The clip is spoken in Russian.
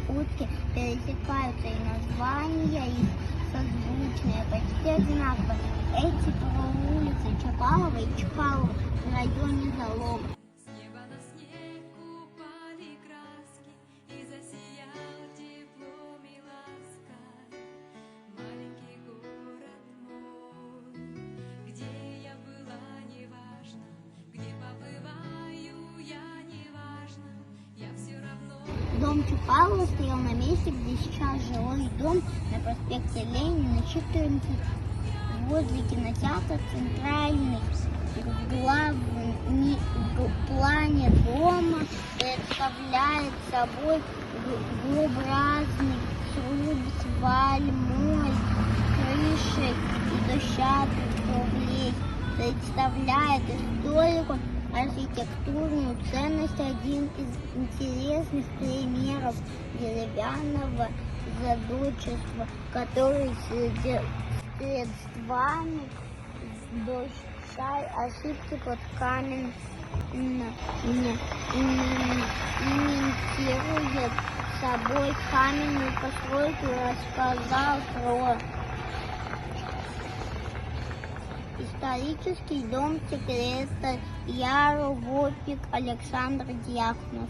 маршрутке пересекаются и названия их созвучные, почти одинаковые. Эти улицы Чапалова и Чкалова в районе Залога. Дом Чапалова стоял на месте, где сейчас жилой дом на проспекте Ленина, 14, возле кинотеатра «Центральный». В главном плане дома представляет собой V-образный сруб с вальмой, крышей и дощатых кровлей. Представляет историку архитектурную ценность, один из интересных примеров деревянного зодчества, который средствами дощай ошибки под камень имитирует собой каменную постройку, рассказал про исторический дом секретаря РОВОПИК Александр Дьяконов.